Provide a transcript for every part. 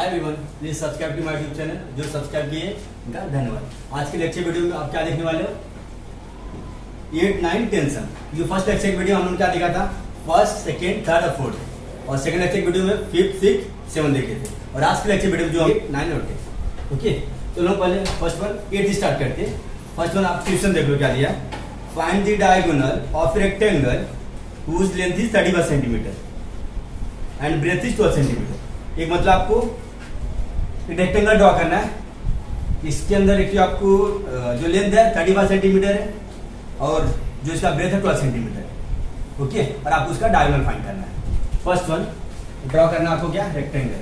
Hi everyone, please subscribe to my YouTube channel. जो subscribe किए उनका धन्यवाद। आज के लेक्चर वीडियो में आप क्या देखने वाले हो? 8, 9 टेंशन। ये फर्स्ट लेक्चर वीडियो हम लोग क्या देखा था? फर्स्ट, सेकंड, थर्ड और फोर्थ। और सेकंड लेक्चर वीडियो में 5th, 6th, 7 देखे थे। और आज के लेक्चर वीडियो में जो 8, 9 और 10। ओके, तो लोग पहले फर्स्ट वन 8 स्टार्ट करते हैं। फर्स्ट वन आप क्वेश्चन देख लो क्या दिया। Find the diagonal of rectangle whose length is 35 centimetre and breadth is 12 centimetre. एक मतलब आपको एक रेक्टेंगल ड्रॉ करना है। इसके अंदर एक आपको जो लेंथ है 35 सेंटीमीटर है और जो इसका ब्रेथ है 12 सेंटीमीटर है। ओके, और आपको उसका डायगोनल फाइंड करना है। फर्स्ट वन ड्रॉ करना आपको क्या? रेक्टेंगल।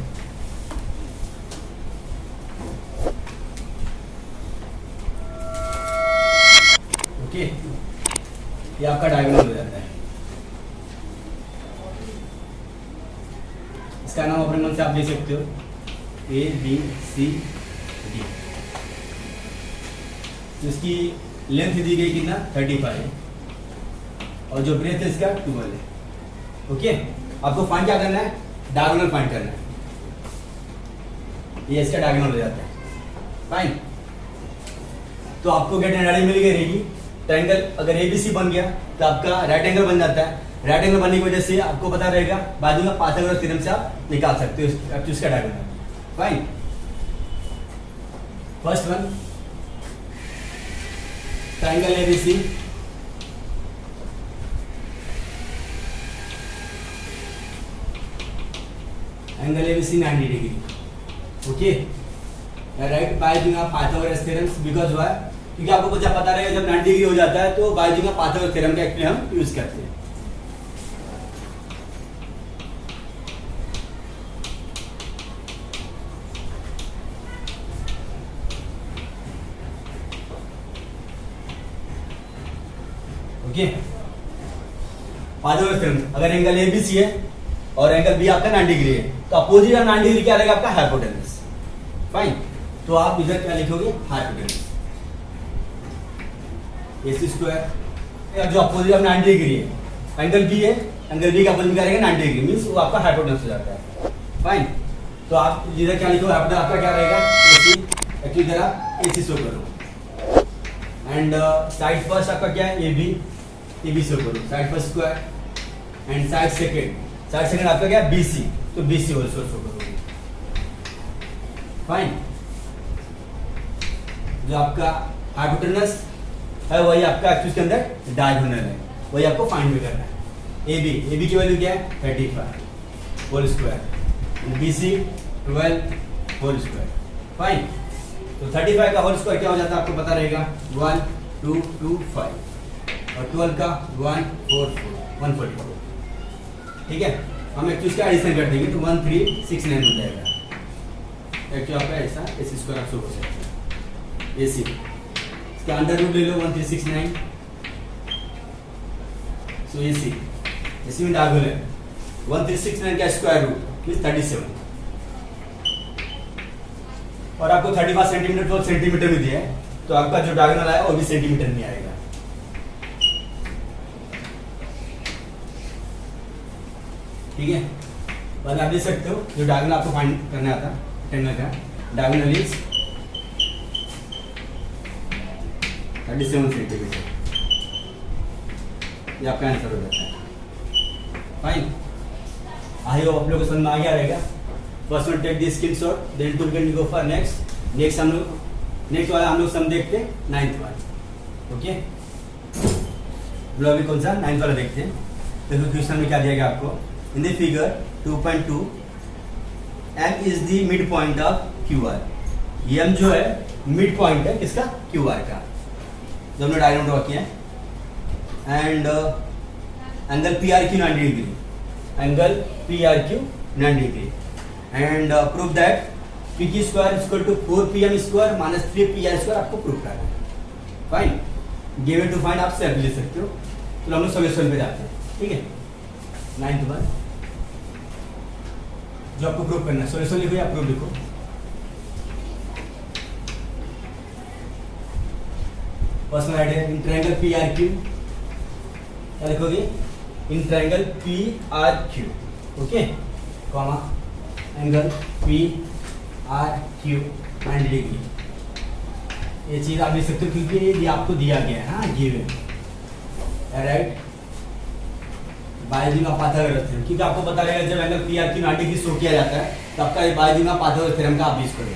ओके, ये आपका डायगोनल हो जाता है। इसका नाम अपने मन से आप ले सकते हो, ए बी सी डी। तो इसकी लेंथ दी गई कितना? 35 और जो ब्रेथ है इसका 12 है। ओके, आपको फाइंड क्या करना है? डायगोनल फाइंड करना है। ये इसका डायगोनल हो जाता है। फाइन, तो आपको गेट एंड मिल गई रहेगी। ट्रायंगल अगर एबीसी बन गया तो आपका राइट एंगल बन जाता है। राइट एंगल बनने की वजह से आपको पता रहेगा बाजू में पाइथागोरस थ्योरम से आप निकाल सकते हो इसका diagonal. Fine, first one triangle ABC, angle ABC 90 degree. Okay, right by using Pythagoras theorem. Because why? क्योंकि आपको कुछ पता रहेगा जब 90 डिग्री हो जाता है तो बाय यूजिंग पाइथागोरस थ्योरम का एक्चुअली हम यूज करते हैं। ओके, पाइथागोरस थ्योरम अगर एंगल एबीसी है और एंगल बी आपका 90 डिग्री है तो अपोजिट ऑफ 90 डिग्री क्या रहेगा? आपका हाइपोटेनस। फाइन, तो आप इधर क्या लिखोगे? Hypotenuse AC square. जो अपोजिट ऑफ 90 डिग्री है एंगल बी है, एंगल बी का अपोजिट क्या रहेगा? 90 डिग्री, मींस वो आपका हाइपोटेनस हो जाता है। फाइन, तो आप इधर क्या लिखोगे? आपका क्या रहेगा? AC। एक्चुअली इधर आप AC शो करो एंड साइड फर्स्ट आपका क्या है? AB शो करो। Side first square and side second आपका क्या है? BC, तो BC होल शो करोगे। फाइन, जो आपका हाइपोटेनस है वही आपका एक्सिस के अंदर डायगोनल है, वही आपको फाइंड भी करना है। AB की वैल्यू क्या है? 35 whole square, BC 12 whole square. Fine, तो 35 का होल स्क्वायर क्या हो जाता है? आपको पता रहेगा 1225 और 12 का 144। ठीक है, हम एक्चुअली का एडिशन कर देंगे तो 1369 हो जाएगा। एक्चुअली आपका ऐसा AC स्क्वायर आप शो कर सकते हैं। AC इसका अंडर रूट ले लो 1369। सो AC में डायगोनल है 1369 का स्क्वायर रूट मींस 37 और आपको 35 सेंटीमीटर 12 सेंटीमीटर में दिया है तो आपका जो डायगोनल आएगा वो भी सेंटीमीटर में आएगा। ठीक है, बस आप देख सकते हो जो डायगोनल आपको फाइंड करना था रेक्टेंगल का डायगोनल इज 37 सेंटीमीटर। ये आपका आंसर हो जाता है। फाइन, आई होप आप लोगों को समझ में आ गया रहेगा। First one take the screenshot, then to can go for next हम लोग नेक्स्ट वाला हम लोग सम देखते हैं 9th वाला। ओके, अभी कौन सा 9th वाला देखते हैं। तो क्वेश्चन में क्या दिया गया आपको? In the figure 2.2 M is the mid point of QR। M जो है मिड पॉइंट है किसका? QR का, जो हमने डायग्राम ड्रॉ किया है। And angle PRQ 90 degree, angle PRQ 90 degree. And prove that PQ square equal to 4PM square minus 3PR square आपको प्रूव करना है। फाइन, गिवन टू फाइंड आप सेल्फ ले सकते हो। तो हम लोग सॉल्यूशन पे जाते हैं। ठीक है, 9th वन जो आपको प्रूव करना है, सॉल्यूशन लिखो या प्रूव लिखो। फर्स्ट में राइट है इन ट्रायंगल PRQ, क्या लिखोगे? In triangle PRQ। Okay, comma angle P R Q 90 degree. ये चीज आप लिख सकते हो क्योंकि ये आपको दिया गया है, हाँ गिवन, राइट। बायजिंग ऑफ पाइथागोरस थ्योरम, क्योंकि आपको पता रहेगा जब angle P R Q 90 degree show किया जाता है तो आपका ये बायजिंग ऑफ पाइथागोरस थ्योरम का आप यूज करोगे,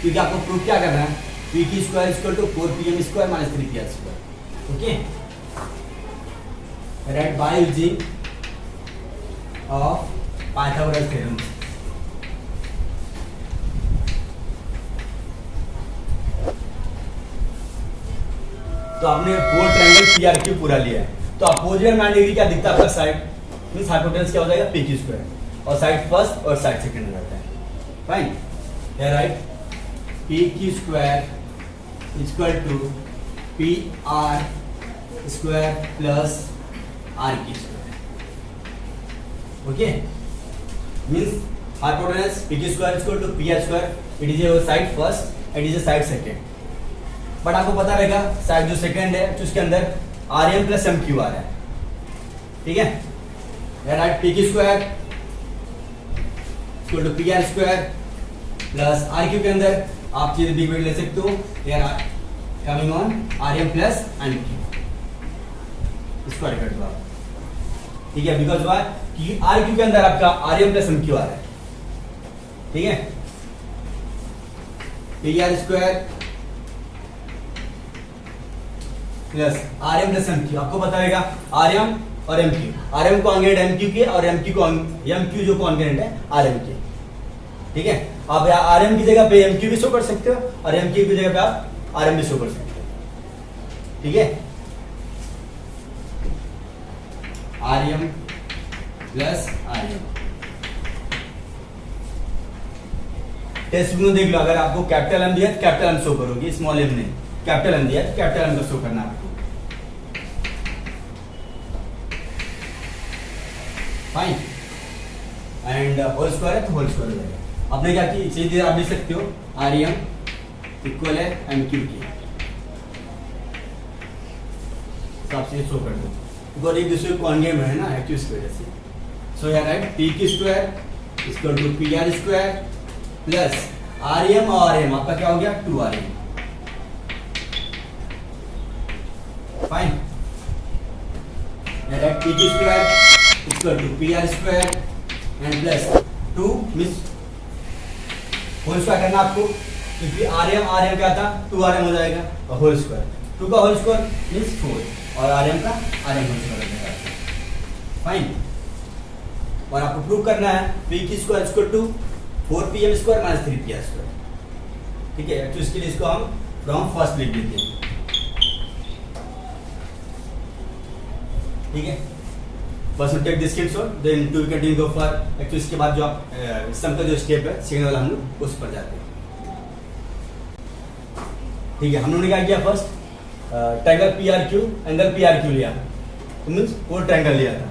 क्योंकि आपको प्रूफ क्या करना है, पी की square equal to 4pm square minus 3pr square, okay, right, by using of Pythagoras theorem. तो आपने for triangle P R Q पूरा लिया है, तो अपोजिट 90 डिग्री क्या दिखता है आपका साइड, मींस हाइपोटेनस क्या हो जाएगा पी क्यू स्क्वायर, और साइड फर्स्ट और साइड सेकंड हो जाता है, फाइन, या right, P Q square equal to P R square plus R Q square, okay, means hypotenuse P Q square equal to P R square, it is your side first and is a side second, but आपको पता रहेगा side जो second है तो उसके अंदर R M plus M Q आ रहा है, ठीक है, right, P Q square equal to P R square plus R Q के अंदर आप चीज बिग वेट ले सकते हो, coming on R M plus M Q square कर दो आप, ठीक है, बिकॉज वाई कि आर क्यू के अंदर आपका R M plus M Q आ रहा है, ठीक है, P R square plus R M plus M Q, आपको पता रहेगा आर एम और M Q, R M congruent M Q के और एम क्यू जो कॉन्ग्रेंट है आर एम के, ठीक है, आप आर एम की जगह पे एम क्यू भी शो कर सकते हो और एम क्यू की जगह पे आप आर एम भी शो कर सकते हो, ठीक है, R M plus R M. Textbook में देख लो, अगर आपको कैपिटल एम दिया तो कैपिटल एम शो करोगे, स्मॉल एम नहीं, कैपिटल एम दिया तो कैपिटल एम का शो करना आपको, फाइन, एंड होल स्क्वायर है तो होल स्क्वायर हो जाएगा। आपने क्या की चीज आप लिख सकते हो आर एम इक्वल है एम क्यू की, तो आप शो कर दो, बिकॉज एक दूसरे को कॉन्ग्रेंट है ना एक्यू की वजह से, सो यार right, P Q square equal to P R square plus R M और एम आपका क्या हो गया 2 RM, fine, right, P Q square equal to P R square and plus 2 means whole square करना आपको, क्योंकि आर एम क्या था 2 RM हो जाएगा और होल स्क्वायर, 2 का होल स्क्वायर मींस 4 और आर एम का आर एम होल स्क्वायर हो जाएगा, फाइन, और आपको प्रूव करना है P Q square equal to 4pm square minus 3pr square, ठीक है, तो इसके लिए इसको हम फ्रॉम फर्स्ट लिख देते हैं, ठीक है, first take this screenshot then to continue go for actually इसके बाद जो आप सम का जो स्टेप है सेकंड वाला हम लोग उस पर जाते हैं, ठीक है, हम लोगों ने क्या किया first triangle PRQ angle PRQ लिया, तो मींस वो ट्रायंगल लिया था,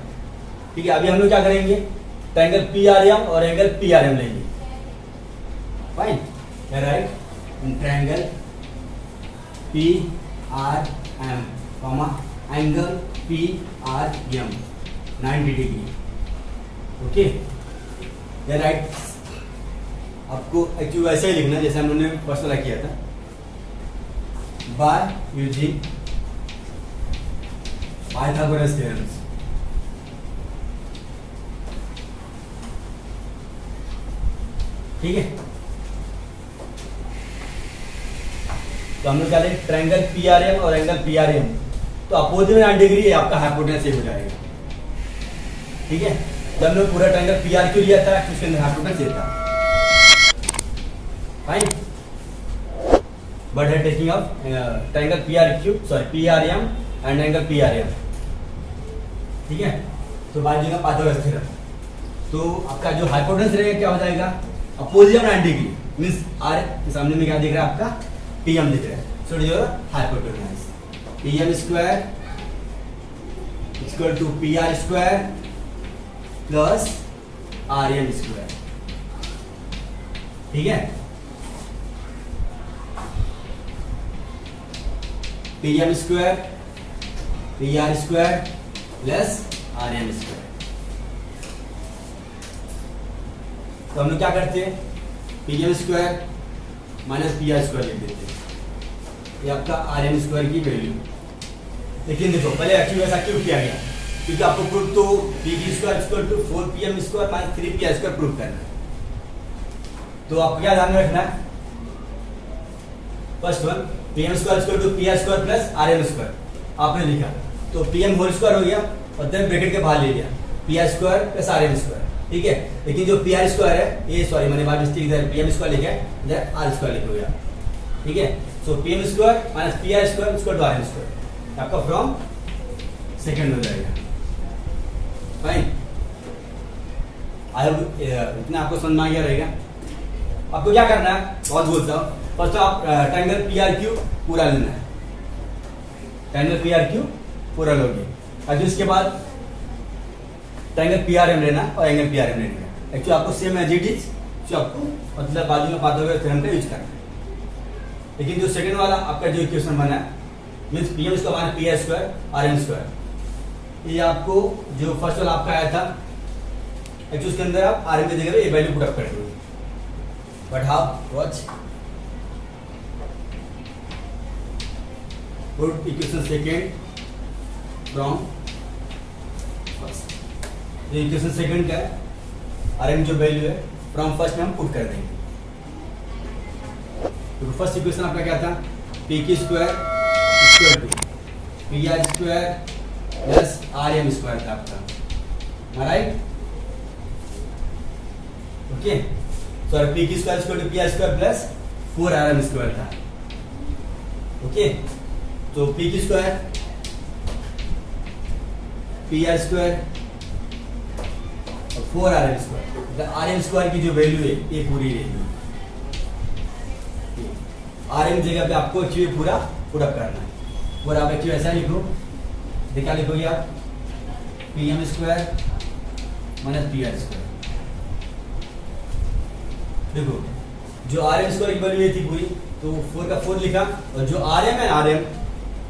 ठीक है, अभी हम लोग क्या करेंगे ट्रायंगल PRM और एंगल PRM लेंगे, fine, right, triangle PRM comma angle PRM 90 degree, okay, right, आपको एक्चुअली वैसे ही लिखना जैसे हम लोगों ने फर्स्ट वाला किया था, बाय यूजिंग पाइथागोरस थ्योरम्स, ठीक है, तो हम लोग क्या लें ट्रायंगल PRM और एंगल PRM, तो अपोजिट में 90 डिग्री है आपका हाइपोटेनस ये हो जाएगा, ठीक है, जब हम लोग पूरा ट्रायंगल PRQ लिया था तो उसके अंदर हाइपोटेनस ये था, फाइन, बट है taking of triangle PRM and angle PRM, ठीक है, तो बाजू का पाइथागोरस थ्योरम, तो आपका जो हाइपोटेनस रहेगा क्या हो जाएगा अपोजिट 90 डिग्री मींस आर के सामने में क्या दिख रहा है आपका PM दिख रहा है, so it is your hypotenuse, PM square equal to PR square plus RM square, ठीक है, PM square PR square plus RM square, तो हम लोग क्या करते हैं PM square minus PR square लिख देते हैं, ये आपका RM स्क्वायर की वैल्यू। लेकिन देखो पहले एक्चुअली ऐसा क्यों किया गया, क्योंकि आपको प्रूफ तो PQ square equal to 4PM square minus 3PR square proof करना है। तो आपको क्या ध्यान में रखना है, first one PM square equal to PR square plus RM square आपने लिखा, तो PM होल स्क्वायर हो गया और देन ब्रैकेट के बाहर ले लिया PR square plus RM square, ठीक है। लेकिन जो PR स्क्वायर है ये सॉरी मैंने बात मिस्टेक इधर PM स्क्वायर लिखा है, इधर R स्क्वायर लिखा गया, ठीक है। So PM square minus PR square equal to RM square, आपका फ्रॉम सेकंड हो जाएगा। फाइन, आई होप इतना आपको समझ में आ गया रहेगा। आपको क्या करना है, बहुत बोलता हूँ, फर्स्ट आप ट्रायंगल PRQ पूरा लेना है, ट्रायंगल PRQ पूरा लोगे, और उसके बाद ट्रायंगल PRM लेना और एंगल PRM लेना है। एक्चुअली आपको सेम एज इट इज जो आपको मतलब बाजू में पाइथागोरस थ्योरम का यूज करना है। लेकिन जो सेकंड वाला आपका जो इक्वेशन बना है मींस PM इसका माना PR स्क्वायर RM स्क्वायर, ये आपको जो फर्स्ट वाला आपका आया था एक्चुअली उसके अंदर आप RM की जगह पे ये वैल्यू पुट अप कर दोगे, but how watch put equation second from first, ये इक्वेशन सेकंड का है, RM जो वैल्यू है फ्रॉम फर्स्ट में हम पुट कर देंगे। तो फर्स्ट इक्वेशन आपका क्या था, PQ square equal to PR square plus RM square था आपका, right. Okay, so PQ square equal to PR square plus 4RM square था। ओके, तो PQ स्क्वायर PR स्क्वायर और 4RM स्क्वायर, RM स्क्वायर की जो वैल्यू है ये पूरी रहेगी। RM जगह पे आपको एक्चुअली पूरा पुट अप करना है, और आप एक्चुअली ऐसा लिखो, क्या लिखोगे आप, PM square minus PR square. देखो जो RM स्क्वायर की वैल्यू ये थी पूरी, तो 4 का 4 लिखा, और जो RM है RM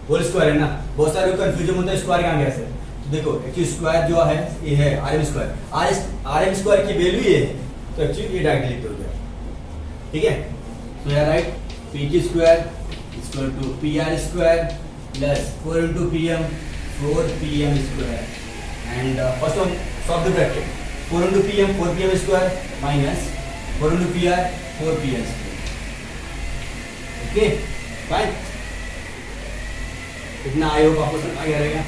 होल स्क्वायर है ना, बहुत सारे कंफ्यूजन होता है स्क्वायर कहाँ गया से। तो देखो एक्चुअली स्क्वायर जो है ये है RM स्क्वायर, RM स्क्वायर की वैल्यू ये है, तो एक्चुअली ये डायरेक्ट लिख दोगे, ठीक है। तो यार right, PQ square equal to PR square plus 4 into PM 4PM square, and first one solve the bracket, 4 into PM 4PM square minus 4 into PR 4PM square. Okay fine, इतना I hope आपको समझ आ गया रहेगा।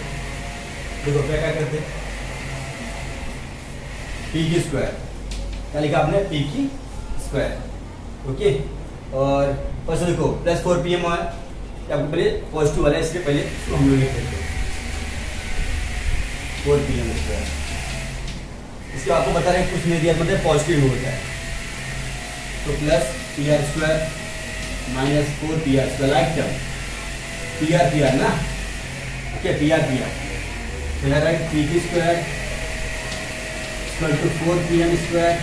देखो क्या करते हैं, PQ square क्या लिखा आपने, PQ स्क्वायर, ओके। और फर्स्ट देखो प्लस 4PM है, आपको पहले पॉजिटिव वाला है, इसके पहले हम लोग लिखते हैं 4PM स्क्वायर। इसके आपको बता रहे हैं कुछ नहीं दिया, मतलब पॉजिटिव होता है, तो plus PR square minus 4PR square, like term PR ना, ओके PR। तो यार right, PQ square equal to 4PM square,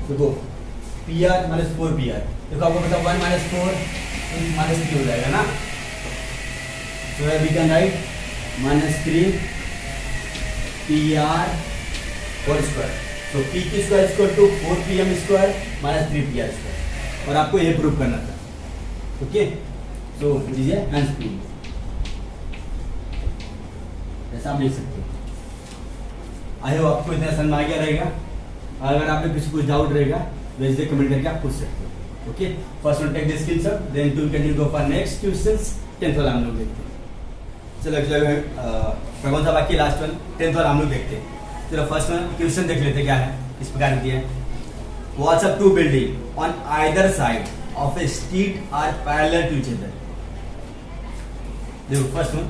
देखो PR माइनस 4PR, देखो आपको पता 1 माइनस 4 माइनस 3 हो जाएगा ना, तो we can write minus 3 PR whole square. तो PQ square equal to 4PM square minus 3PR square, और आपको ये प्रूव करना था, okay. So this is answer proof, ऐसा आप लिख सकते हो। आई होप आपको इतना समझ में आ गया रहेगा। अगर आपको किसी कुछ डाउट रहेगा वैसे कमेंट करके आप पूछ सकते हो, okay. First one take the screenshot, then to can you go for next questions. 10th वाला हम लोग देखते हैं, चलो कौन सा बाकी लास्ट वन 10th वाला हम लोग देखते हैं। चलो फर्स्ट वन क्वेश्चन देख लेते हैं, क्या है, इस प्रकार दिया है, walls of two building on either side of a street are parallel to each other. देखो फर्स्ट वन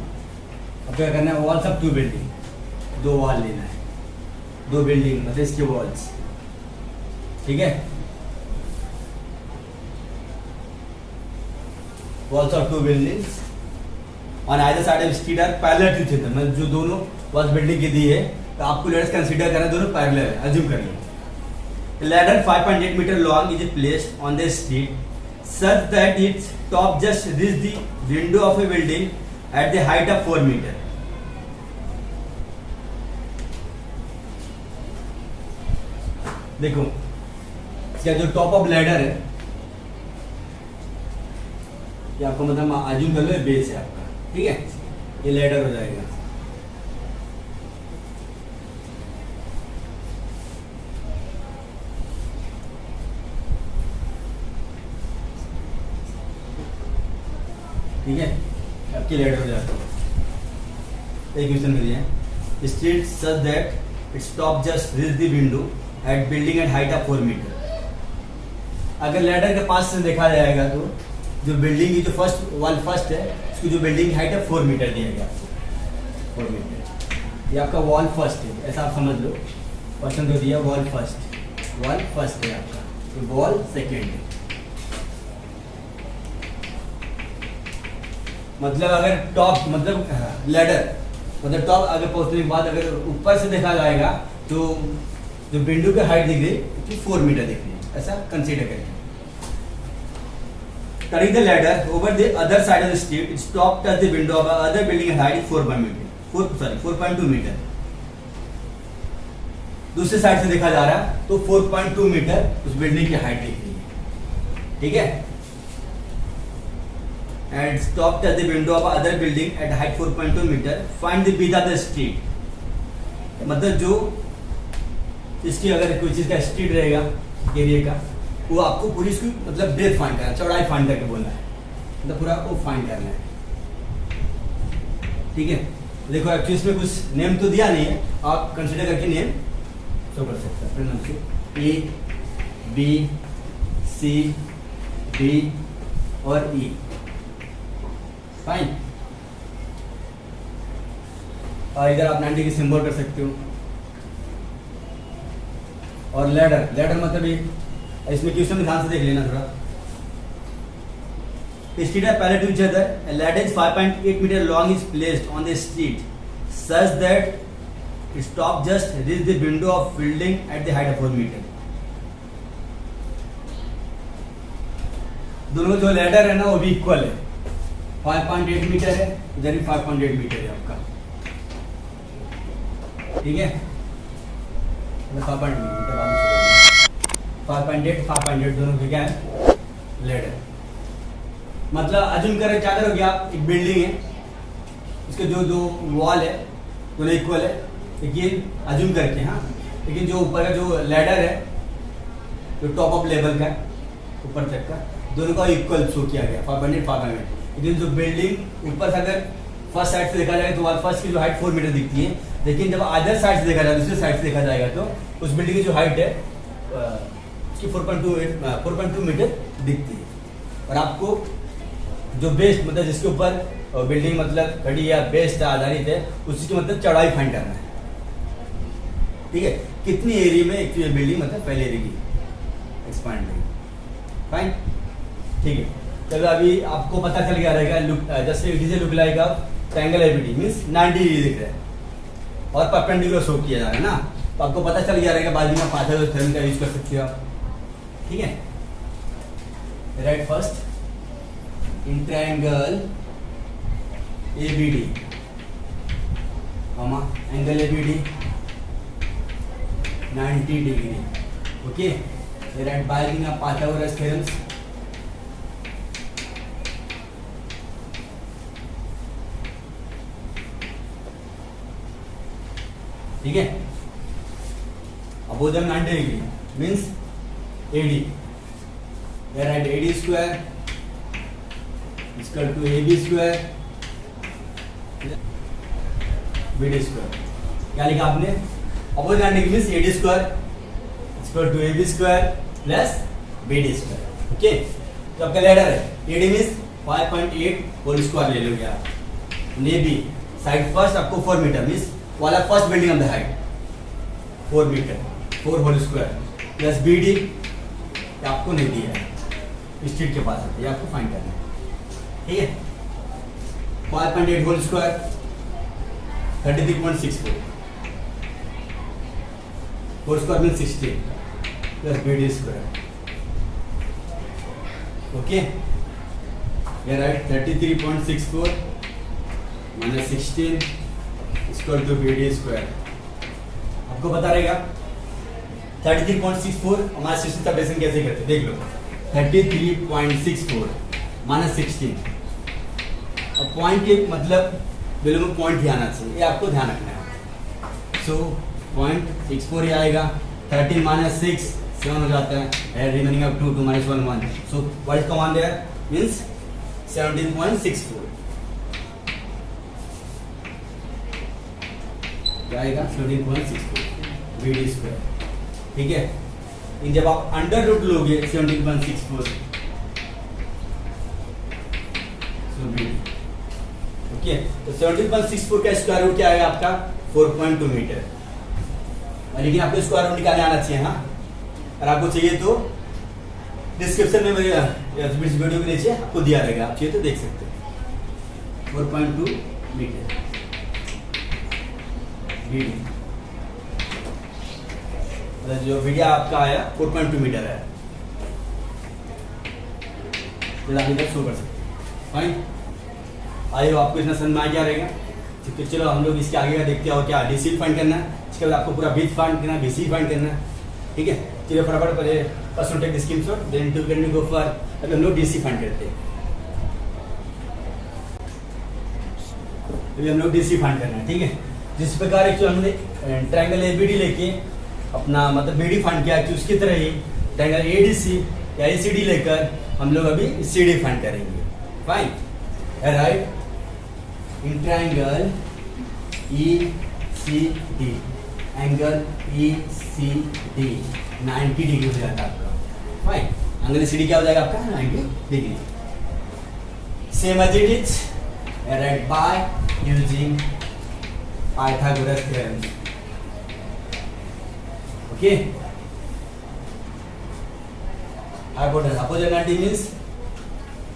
अब क्या करना है, वॉल्स ऑफ टू बिल्डिंग, दो वॉल लेना है, दो बिल्डिंग मतलब इसके वॉल्स, ठीक है। Walls of two buildings on either side of street are parallel to each other, मतलब जो दोनों वॉल्स बिल्डिंग की दी है तो आपको लेट्स कंसीडर करना दोनों पैरेलल है, अज्यूम कर लो। ladder 5.8 meter long is placed on the street such that its top just reach the window of a building at the height of 4 meter. देखो इसका जो टॉप ऑफ लैडर है ये आपको मतलब आजूम कर लो बेस है आपका, ठीक है, ये लैडर हो जाएगा। ठीक है, आपकी लैडर हो जाता है। एक क्वेश्चन करिए, street such that its top just reach the window at building at height of 4 metre. अगर लैडर के पास से देखा जाएगा तो जो बिल्डिंग की जो फर्स्ट वॉल फर्स्ट है उसकी जो बिल्डिंग की हाइट है 4 मीटर दिया गया आपको, 4 मीटर। ये आपका वॉल फर्स्ट है, ऐसा आप समझ लो। क्वेश्चन जो दिया वॉल फर्स्ट है आपका, वॉल सेकेंड है। मतलब अगर टॉप मतलब लैडर मतलब टॉप अगर पहुंचने के बाद अगर ऊपर से देखा जाएगा तो जो विंडो की हाइट दिख रही है 4 मीटर दिख रही है, ऐसा कंसीडर करें। Carrying the ladder over the other side of the street, its top touch the window of other building height is 4.2 metre. दूसरे साइड से देखा जा रहा है तो 4.2 मीटर उस बिल्डिंग की हाइट दिख रही है, ठीक है। And its top touch the window of other building at height 4.2 metre. Find the width of the street। मतलब जो इसकी अगर कोई चीज का स्ट्रीट रहेगा एरिया का, वो आपको पूरी इसकी मतलब ब्रेथ फाइंड करना है, चौड़ाई फाइंड करके बोलना है, मतलब पूरा वो फाइंड करना है, ठीक है। देखो एक्चुअली इसमें कुछ नेम तो दिया नहीं है, आप कंसीडर करके नेम शो कर सकते हैं अपने नाम से। ए बी सी डी और ई, फाइन। और इधर आप 90 की सिंबल कर सकते हो। और लैडर मतलब ये, इसमें क्वेश्चन ध्यान से देख लेना थोड़ा। स्ट्रीट है parallel to each other, ladder is 5.8 metre long is placed on the street such that its top just reach the window of building at the height of 4 metre. दोनों जो लैडर है ना वो भी इक्वल है, 5.8 metre है, इधर भी 5.8 मीटर है आपका, ठीक है। 5.8 दोनों के क्या है लैडर। मतलब अजूम करें क्या करोगे आप, एक बिल्डिंग है उसके जो वॉल है दोनों इक्वल है, लेकिन अजूम करके, हाँ, लेकिन जो ऊपर का जो लैडर है जो टॉप ऑफ लेवल का ऊपर तक का दोनों का इक्वल शो किया गया 5.8। लेकिन जो बिल्डिंग ऊपर से अगर फर्स्ट साइड से देखा जाए तो वॉल फर्स्ट की जो हाइट 4 मीटर दिखती है, लेकिन जब अदर साइड से देखा जाए दूसरे साइड से देखा जाएगा तो उस बिल्डिंग की जो हाइट है उसकी 4.2 मीटर दिखती है। और आपको जो बेस मतलब जिसके ऊपर बिल्डिंग मतलब खड़ी या बेस आधारित है उसकी मतलब चौड़ाई फाइंड करना है, ठीक है। कितनी एरिया में एक बिल्डिंग मतलब पहले एरिया की एक्सपांड होगी, फाइन, ठीक है। चलो अभी आपको पता चल गया रहेगा लुक, जैसे इसे look like triangle ABD means 90 degree दिख रहा है और परपेंडिकुलर शो किया जा रहा है ना, तो आपको पता चल गया रहेगा बाजू में पाइथागोरस थ्योरम का यूज कर सकते हो आप, ठीक है। Right first in triangle ABD angle ABD 90 degree, okay. Right by using Pythagoras theorems, ठीक है। Oppose 90 degree means AD, right, AD square equal to AB square BD square. क्या लिखा आपने, oppose 90 degree means AD square equal to AB square plus BD square, okay. तो आपका ladder है AD means 5.8 whole square ले लोगे आप, AB side first आपको 4 मीटर मीन्स वाला first building of the height 4 metre 4 whole square plus BD आपको नहीं दिया है, स्ट्रीट के पास है, ये आपको फाइंड करना है, ठीक है। 5.8 whole square 33.64 whole square mean 16 plus BD square, okay. ये right 33.64 minus 16 equal to BD square. आपको पता रहेगा 33.64 हमारा 16 सब्ट्रैक्शन कैसे करते हैं देख लो। 33.64 माइनस 16। अब पॉइंट के मतलब वैल्यू में पॉइंट ध्यान आना चाहिए, ये आपको ध्यान रखना है। सो 0.64 ही आएगा। 13 माइनस 6 7 हो जाता है, remaining of 2 2 minus 1 1। So what is command there means 17.64 क्या आएगा 17.64 VD स्क्वायर। ठीक है, जब आप अंडर रूट लोगे 17.64 ओके, तो 17.64 का स्क्वायर रूट क्या आएगा आपका 4.2 मीटर। लेकिन आपको स्क्वायर रूट निकालने आना चाहिए। हाँ, अगर आपको चाहिए तो डिस्क्रिप्शन में मेरे वीडियो के नीचे आपको दिया रहेगा, आप चाहिए तो देख सकते हैं। 4.2 मीटर जो वीडियो आपका आया 4.2 मीटर है, आप इधर शो कर सकते हैं। फाइन, आई हो आपको इतना समझ में आ गया रहेगा। तो चलो हम लोग इसके आगे का देखते हैं। और क्या डीसी फाइंड करना है, इसके बाद आपको पूरा बीच फाइंड करना है, बीसी फाइंड करना है। ठीक है, चलिए फटाफट पहले first take the screenshot then to can go for. अभी हम लोग डीसी फाइंड करते हैं। अभी हम लोग डीसी फाइंड करना है। ठीक है, जिस प्रकार एक हमने ट्रायंगल एबीडी लेके अपना मतलब बीडी फाइंड किया कि उसकी तरह ही ट्रायंगल एडीसी या एसीडी लेकर हम लोग अभी सीडी फाइंड करेंगे। Fine, right, in triangle ECD angle ECD 90 degree हो जाता है आपका। फाइन, एंगल ECD क्या हो जाएगा आपका 90 degree. Same as it is right by using Pythagoras theorem. Okay, hypotenuse opposite 90 means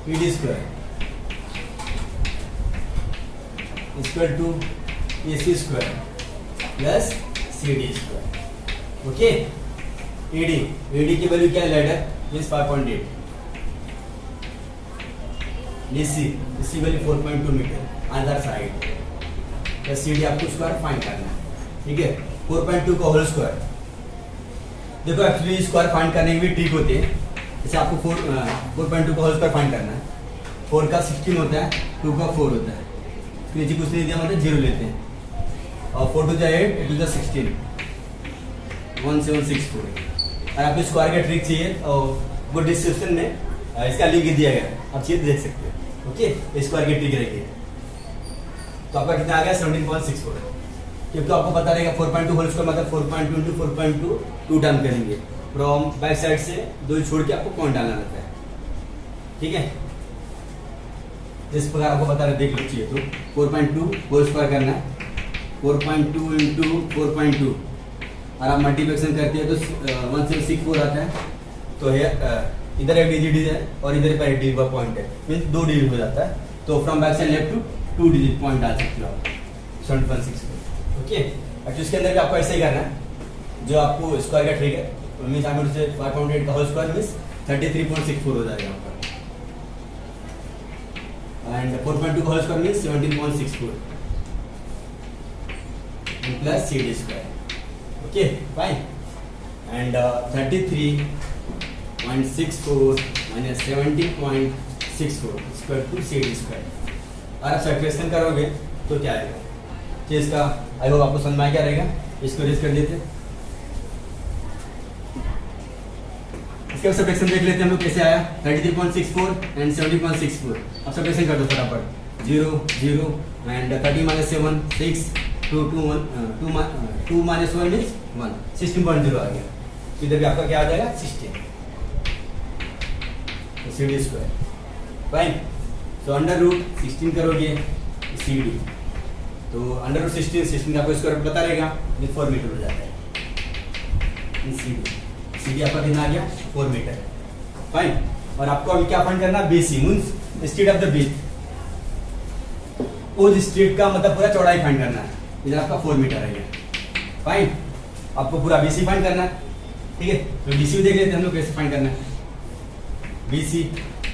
ED square equal to AC square plus CD square. Okay, ED की value क्या है ladder means 5.8। DC value 4.2 metre other side plus CD आपको square find करना है। ठीक है, 4.2 का whole square. देखो एक्चुअली स्क्वायर फाइंड करने की भी ट्रिक होती है। जैसे आपको 4.2 का होल स्क्वायर फाइंड करना है। 4 का 16 होता है, 2 का 4 होता है। नीचे कुछ नहीं दिया मतलब 0 लेते हैं और 4 2 8 8 2 16 1764। अगर आपको स्क्वायर का ट्रिक चाहिए और वो डिस्क्रिप्शन में इसका लिंक दिया गया, आप चाहिए देख सकते हो। ओके, स्क्वायर की ट्रिक रहेगी। तो आपका कितना आ गया 17.64, क्योंकि आपको पता रहेगा 4.2 होल स्क्वायर मतलब 4.2 into 4.2 2 टाइम करेंगे। फ्रॉम बैक साइड से 2 छोड़ के आपको पॉइंट डालना रहता है। ठीक है, जिस प्रकार आपको पता है देख लीजिए। तो 4.2 होल स्क्वायर करना है, 4.2 into 4.2 और आप मल्टीप्लिकेशन करते हैं तो 1764 आता है। तो इधर एक डिजिट है और इधर पर एक डिजिट का पॉइंट है, मीन्स 2 डिजिट हो जाता है। तो from back side left to 2 digit point डाल सकते हो आप 1764। ओके, एक्चुअली इसके अंदर भी आपको ऐसे ही करना है जो आपको स्क्वायर का ट्रिक है। मीन्स आप से 5.8 का होल स्क्वायर मीन्स 33.64 हो जाएगा आपका। And 4.2 whole square means 17.64 plus CD square. Okay, fine. And 33.64 minus 17.64 square to CD square. और आप सब्ट्रैक्शन करोगे तो क्या आएगा? तो इसका आई होप आपको समझ में आ गया रहेगा। इसको रेज कर देते हैं। इसका सब्ट्रैक्शन देख लेते हैं हम लोग कैसे आया। 33.64 एंड 70.64। अब सब्ट्रैक्शन कर दो फटाफट। 0 0 एंड 30 minus 7 6 2 2 1 2 minus 1 means 1 16.0 आ गया। तो इधर भी आपका क्या आ जाएगा 16 CD स्क्वायर। फाइन, तो अंडर रूट 16 करोगे CD, तो अंडर रूट 16 का आपको स्क्वायर बता रहेगा, ये 4 मीटर हो जाता है। CD आपका कितना आ गया 4 मीटर। फाइन, और आपको अभी क्या फाइंड करना BC means straight of the beach. उस स्ट्रेट का मतलब पूरा चौड़ाई फाइंड करना है। इधर आपका 4 मीटर है। फाइन, आपको पूरा BC फाइंड करना है। ठीक है, तो BC देख लेते हैं हम लोग कैसे फाइंड करना है। BC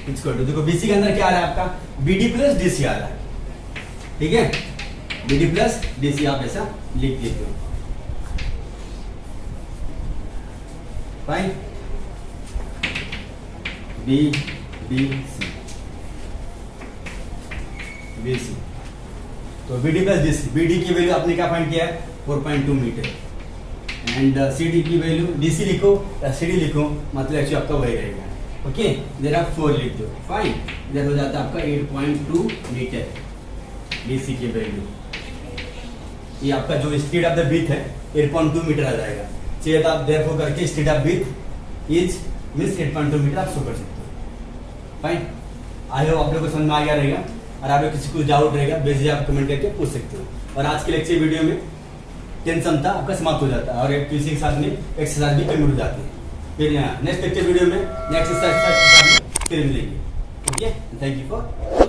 इक्वल टू, देखो BC के अंदर क्या आ रहा है आपका BD प्लस DC आ रहा है। ठीक है, BD प्लस DC आप ऐसा लिख देते हो। Fine. B D C, B C, तो B D plus D C, B D की वैल्यू आपने क्या फाइंड किया है 4.2 मीटर, एंड सी डी की वैल्यू डी सी लिखो या सी डी लिखो, मतलब एक्चुअली आपका वही रहेगा। ओके, इधर आप 4 लिख दो, फाइन। इधर हो जाता है आपका 8.2 मीटर डी सी की वैल्यू। ये आपका जो स्पीड ऑफ द ब्रीथ है 8.2 मीटर आ जाएगा। चाहिए तो आप देयरफॉर करके speed of breath is means 8.2 metre आप शो कर सकते हो। फाइन, आई होप आप लोग को समझ में आ गया रहेगा। और आप लोग किसी को डाउट रहेगा बेसिक आप कमेंट करके पूछ सकते हो। और आज के लेक्चर वीडियो में टेंशन था आपका समाप्त हो जाता है और किसी के साथ में एक्सरसाइज भी कमी हो जाती है। फिर नेक्स्ट लेक्चर वीडियो में नेक्स्ट एक्सरसाइज के साथ फिर मिलेंगे। Okay, thank you for